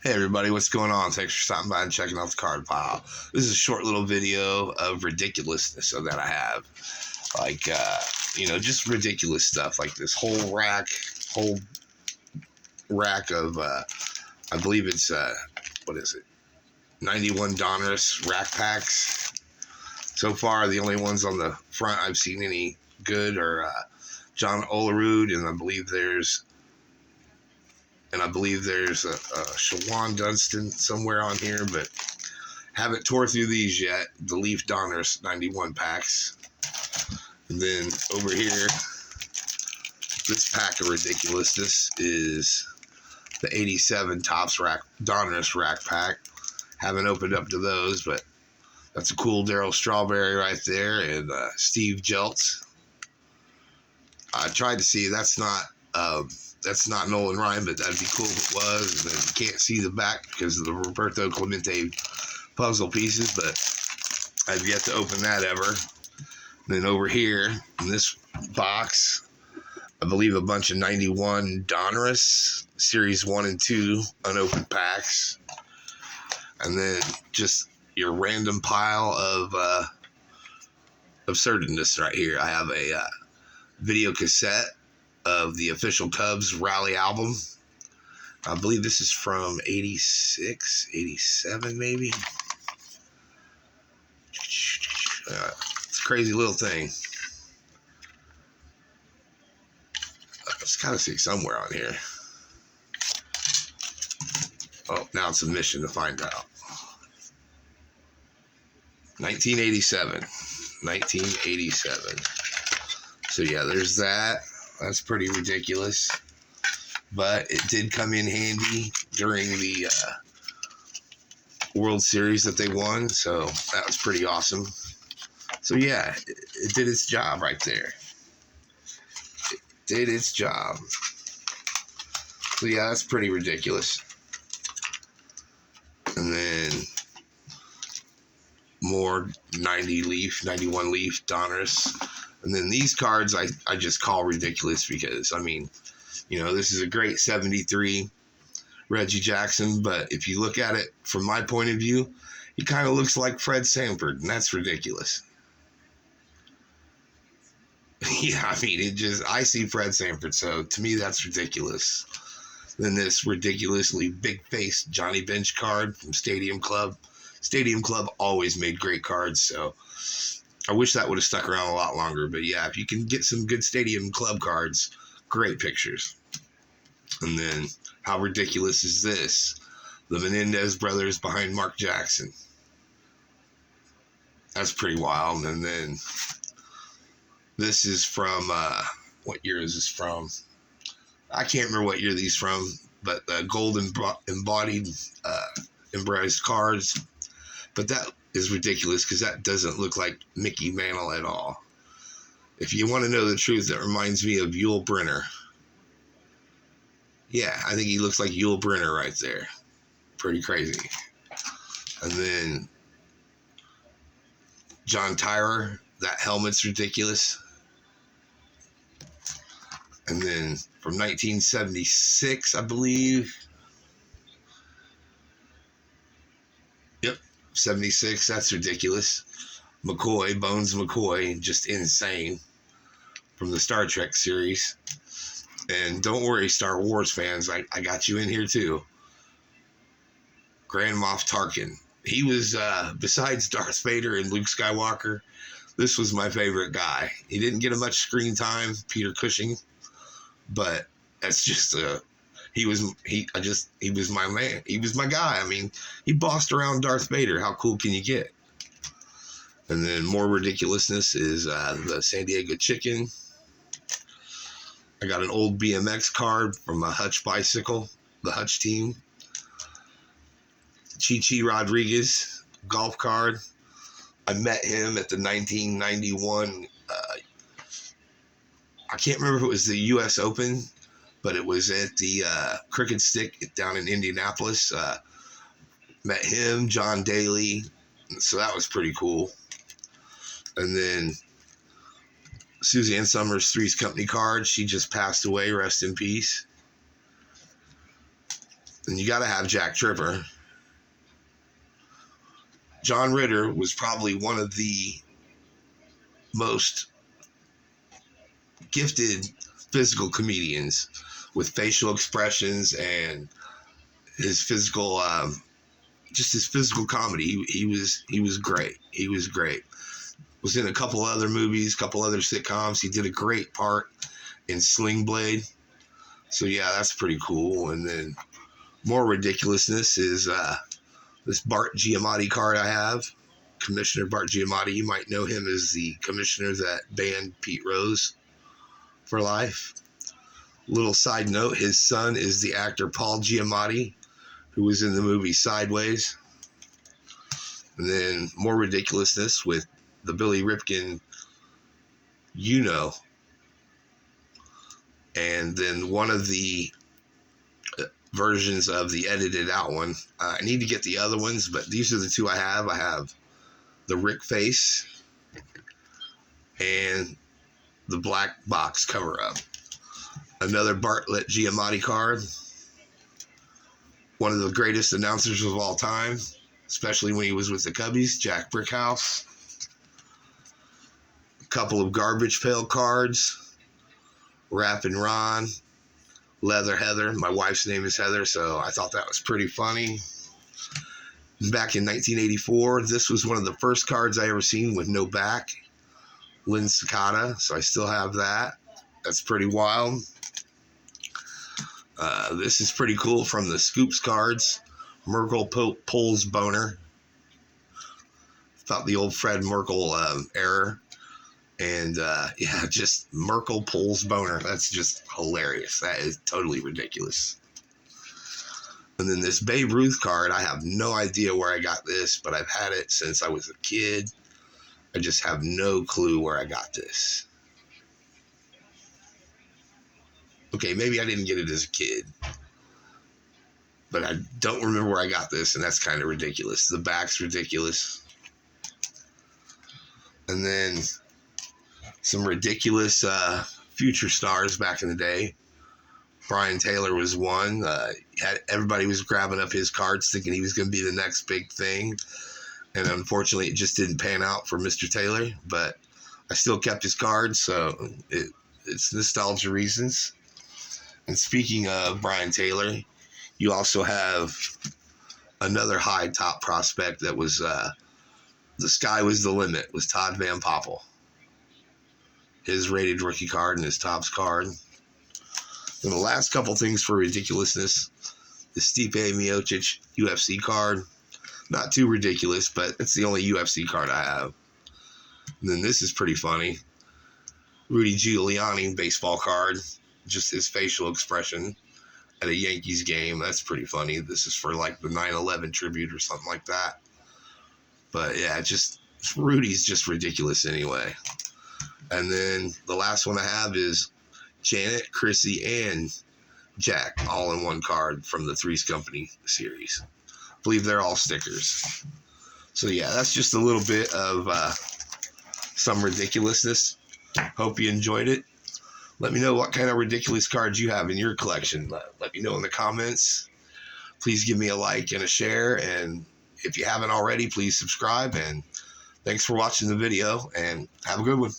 Hey everybody, what's going on? Thanks for stopping by and checking out the card pile. This is a short little video of ridiculousness that I have. Like, just ridiculous stuff. Like this whole rack of, I believe it's, 91 Donruss rack packs. So far, the only ones on the front I've seen any good are John Olerud, and I believe there's a Shawan Dunston somewhere on here, but haven't tore through these yet. The Leaf Donruss 91 packs. And then over here, this pack of ridiculousness is the 87 Topps Donruss rack pack. Haven't opened up to those, but that's a cool Darryl Strawberry right there, and Steve Jeltz. I tried to see, that's not Nolan Ryan, but that'd be cool if it was. And then you can't see the back because of the Roberto Clemente puzzle pieces, but I've yet to open that ever. And then over here in this box, I believe a bunch of 91 Donruss Series 1 and 2 unopened packs. And then just your random pile of absurdness right here. I have a video cassette of the official Cubs rally album. I believe this is from 86, 87 maybe. It's a crazy little thing. Let's kind of see somewhere on here. Oh, now it's a mission to find out. 1987. So yeah, there's that. That's pretty ridiculous. But it did come in handy during the World Series that they won. So that was pretty awesome. So yeah, it did its job right there. It did its job. So yeah, that's pretty ridiculous. And then more 91 Leaf Donruss. And then these cards I just call ridiculous because, I mean, this is a great 73 Reggie Jackson, but if you look at it from my point of view, he kind of looks like Fred Sanford, and that's ridiculous. Yeah, I mean, I see Fred Sanford, so to me that's ridiculous. Then this ridiculously big-faced Johnny Bench card from Stadium Club. Stadium Club always made great cards, so I wish that would have stuck around a lot longer. But yeah, if you can get some good Stadium Club cards, great pictures. And then, how ridiculous is this? The Menendez brothers behind Mark Jackson. That's pretty wild. And then, this is from, what year is this from? I can't remember what year these from, but gold embodied embraced cards. But that is ridiculous because that doesn't look like Mickey Mantle at all. If you want to know the truth, that reminds me of Yul Brynner. Yeah, I think he looks like Yul Brynner right there. Pretty crazy. And then John Tyrer, that helmet's ridiculous. And then from 1976, I believe. Yep, 76, that's ridiculous. McCoy, Bones McCoy, just insane. From the Star Trek series. And don't worry, Star Wars fans, I got you in here too. Grand Moff Tarkin. He was, besides Darth Vader and Luke Skywalker, this was my favorite guy. He didn't get much screen time, Peter Cushing, but that's just he was my man. He was my guy. I mean, he bossed around Darth Vader. How cool can you get? And then more ridiculousness is the San Diego Chicken. I got an old BMX card from a Hutch bicycle, the Hutch team. Chi Rodriguez golf card. I met him at the 1991, I can't remember if it was the U.S. Open, but it was at the Cricket Stick down in Indianapolis. Met him, John Daly, so that was pretty cool. And then Suzanne Summers' Three's Company card. She just passed away. Rest in peace. And you got to have Jack Tripper. John Ritter was probably one of the most gifted physical comedians with facial expressions and his physical, just his physical comedy. He was great. He was great. Was in a couple other movies, couple other sitcoms. He did a great part in Sling Blade. So yeah, that's pretty cool. And then more ridiculousness is this Bart Giamatti card I have. Commissioner Bart Giamatti. You might know him as the commissioner that banned Pete Rose for life. Little side note, his son is the actor Paul Giamatti, who was in the movie Sideways. And then more ridiculousness with the Billy Ripken, you know. And then one of the versions of the edited out one. I need to get the other ones, but these are the two I have. I have the Rick face and the black box cover up. Another Bartlett Giamatti card. One of the greatest announcers of all time, especially when he was with the Cubbies, Jack Brickhouse. A couple of Garbage Pail cards. Rappin' Ron. Leather Heather. My wife's name is Heather, so I thought that was pretty funny. Back in 1984, this was one of the first cards I ever seen with no back. Lynn Sakata, so I still have that. That's pretty wild. This is pretty cool from the Scoops cards. Merkel pulls boner. About the old Fred Merkel error. And yeah, just Merkel pulls boner. That's just hilarious. That is totally ridiculous. And then this Babe Ruth card, I have no idea where I got this, but I've had it since I was a kid. I just have no clue where I got this. Okay, maybe I didn't get it as a kid, but I don't remember where I got this, and that's kind of ridiculous. The back's ridiculous. And then some ridiculous future stars back in the day. Brian Taylor was one. Everybody was grabbing up his cards thinking he was going to be the next big thing. And unfortunately, it just didn't pan out for Mr. Taylor. But I still kept his cards, so it's nostalgia reasons. And speaking of Brian Taylor, you also have another high top prospect that was the sky was the limit, was Todd Van Poppel. His rated rookie card and his Topps card. And the last couple things for ridiculousness, the Stipe Miocic UFC card. Not too ridiculous, but it's the only UFC card I have. And then this is pretty funny. Rudy Giuliani baseball card. Just his facial expression at a Yankees game. That's pretty funny. This is for like the 9/11 tribute or something like that. But yeah, just Rudy's just ridiculous anyway. And then the last one I have is Janet, Chrissy, and Jack, all in one card from the Three's Company series. I believe they're all stickers. So yeah, that's just a little bit of some ridiculousness. Hope you enjoyed it. Let me know what kind of ridiculous cards you have in your collection. Let me know in the comments. Please give me a like and a share. And if you haven't already, please subscribe. And thanks for watching the video. And have a good one.